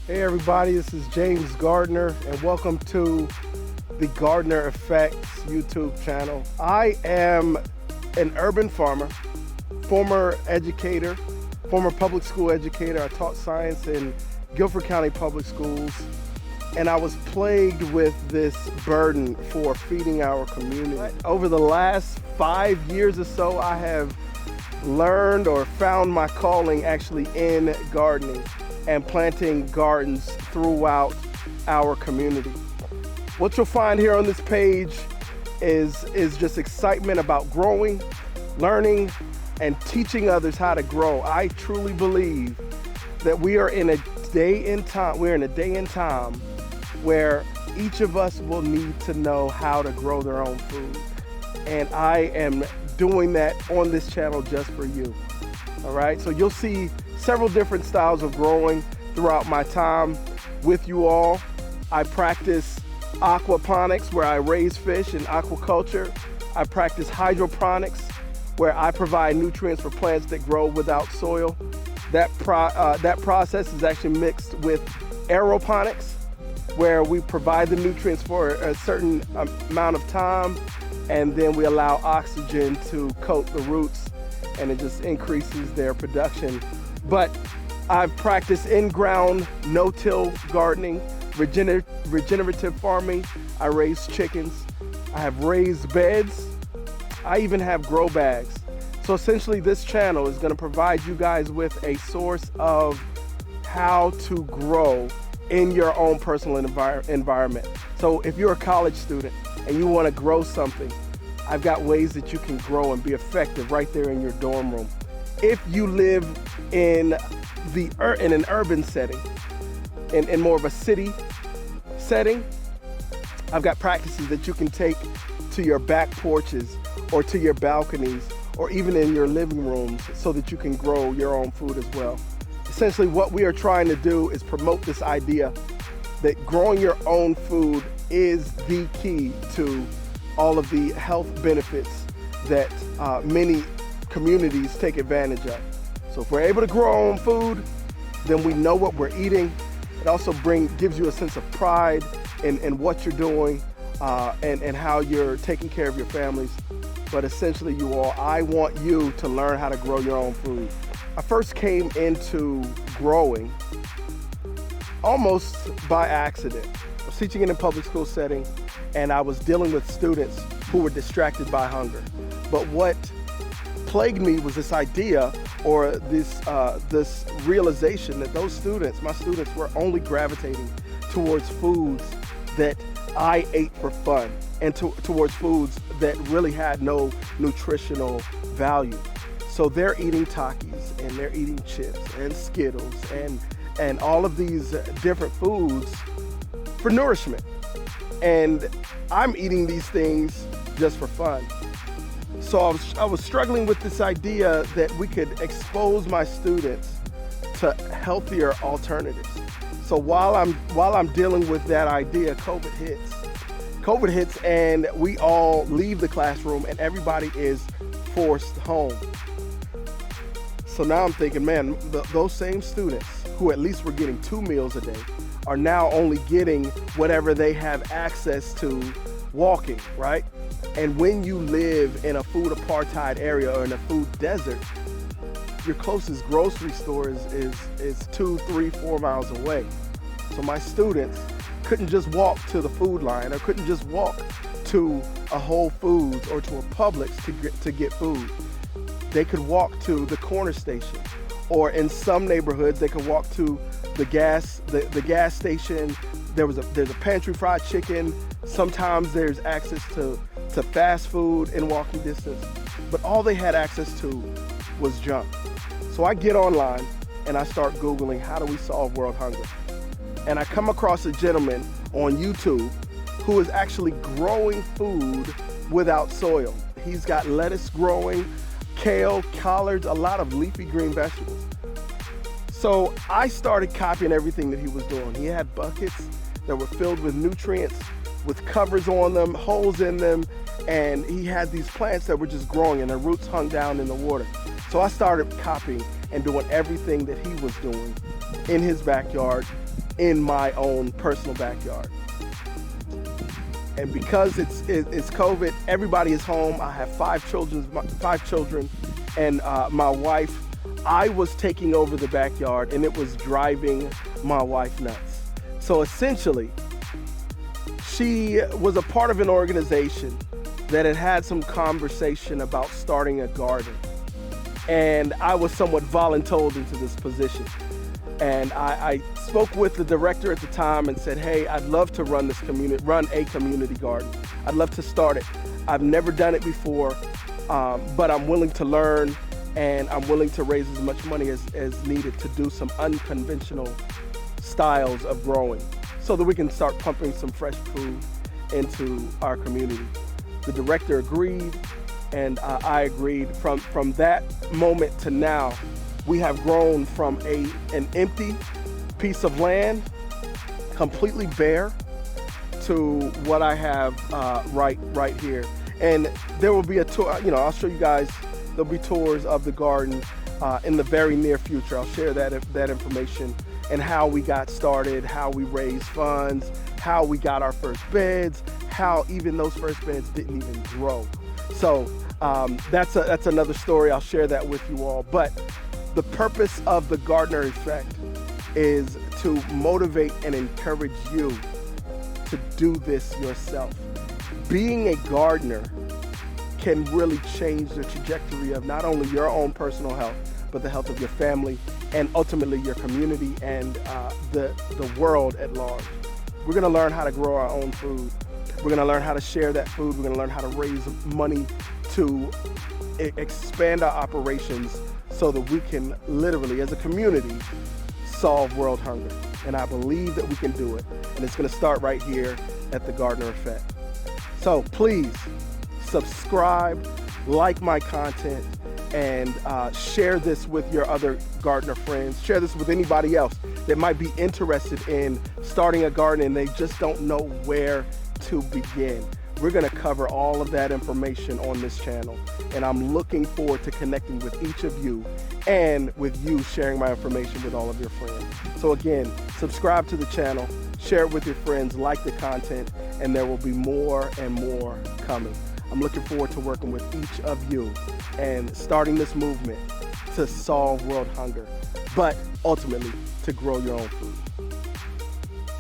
Hey everybody, this is James Gardner and welcome to the Gardner Effects YouTube channel. I am an urban farmer, former educator, former public school educator. I taught science in Guilford County Public Schools, and I was plagued with this burden for feeding our community. Over the last 5 years or so, I have learned or found my calling actually in gardening and planting gardens throughout our community. What you'll find here on this page is just excitement about growing, learning, and teaching others how to grow. I truly believe that we are in a day in time, where each of us will need to know how to grow their own food. And I am doing that on this channel just for you. All right, so you'll see several different styles of growing throughout my time with you all. I practice aquaponics, where I raise fish in aquaculture. I practice hydroponics, where I provide nutrients for plants that grow without soil. That process is actually mixed with aeroponics, where we provide the nutrients for a certain amount of time, and then we allow oxygen to coat the roots, and it just increases their production. But I've practiced in-ground, no-till gardening, regenerative farming. I raise chickens. I have raised beds. I even have grow bags. So essentially this channel is going to provide you guys with a source of how to grow in your own personal environment. So if you're a college student and you want to grow something, I've got ways that you can grow and be effective right there in your dorm room. If you live in an urban setting, in more of a city setting, I've got practices that you can take to your back porches or to your balconies or even in your living rooms so that you can grow your own food as well. Essentially, what we are trying to do is promote this idea that growing your own food is the key to all of the health benefits that many communities take advantage of. So if we're able to grow our own food, then we know what we're eating. It also gives you a sense of pride in what you're doing and how you're taking care of your families. But essentially, you all, I want you to learn how to grow your own food. I first came into growing almost by accident. I was teaching in a public school setting, and I was dealing with students who were distracted by hunger. But what plagued me was this idea or this realization that my students were only gravitating towards foods that I ate for fun and towards foods that really had no nutritional value. So they're eating Takis and they're eating chips and Skittles and all of these different foods for nourishment. And I'm eating these things just for fun. So I was struggling with this idea that we could expose my students to healthier alternatives. So while I'm dealing with that idea, COVID hits and we all leave the classroom and everybody is forced home. So now I'm thinking, man, those same students who at least were getting 2 meals a day are now only getting whatever they have access to walking, right? And when you live in a food apartheid area or in a food desert, your closest grocery store is 2, 3, 4 miles away. So my students couldn't just walk to the food line or couldn't just walk to a Whole Foods or to a Publix to get food. They could walk to the corner station, or in some neighborhoods they could walk to the gas station. There's a pantry fried chicken. Sometimes there's access to fast food in walking distance, but all they had access to was junk. So I get online and I start Googling, how do we solve world hunger? And I come across a gentleman on YouTube who is actually growing food without soil. He's got lettuce growing, kale, collards, a lot of leafy green vegetables. So I started copying everything that he was doing. He had buckets that were filled with nutrients, with covers on them, holes in them, and he had these plants that were just growing and their roots hung down in the water. So I started copying and doing everything that he was doing in his backyard in my own personal backyard. And because it's COVID, everybody is home. I have five children, and my wife. I was taking over the backyard, and it was driving my wife nuts. So essentially, she was a part of an organization that had some conversation about starting a garden. And I was somewhat voluntold into this position. And I spoke with the director at the time and said, hey, I'd love to run a community garden. I'd love to start it. I've never done it before, but I'm willing to learn, and I'm willing to raise as much money as needed to do some unconventional styles of growing so that we can start pumping some fresh food into our community. The director agreed, and I agreed. From that moment to now, we have grown from an empty piece of land, completely bare, to what I have right here. And there will be a tour, I'll show you guys, there'll be tours of the garden in the very near future. I'll share that information and how we got started, how we raised funds, how we got our first beds, how even those first beds didn't even grow. So that's another story. I'll share that with you all. But the purpose of the Gardener Effect is to motivate and encourage you to do this yourself. Being a gardener can really change the trajectory of not only your own personal health, but the health of your family, and ultimately your community and the world at large. We're gonna learn how to grow our own food. We're gonna learn how to share that food. We're gonna learn how to raise money to expand our operations so that we can literally, as a community, solve world hunger. And I believe that we can do it. And it's gonna start right here at the Gardener Effect. So please subscribe, like my content, and share this with your other gardener friends. Share this with anybody else that might be interested in starting a garden and they just don't know where to begin. We're gonna cover all of that information on this channel, and I'm looking forward to connecting with each of you and with you sharing my information with all of your friends. So again, subscribe to the channel, share it with your friends, like the content, and there will be more and more coming. I'm looking forward to working with each of you and starting this movement to solve world hunger, but ultimately to grow your own food.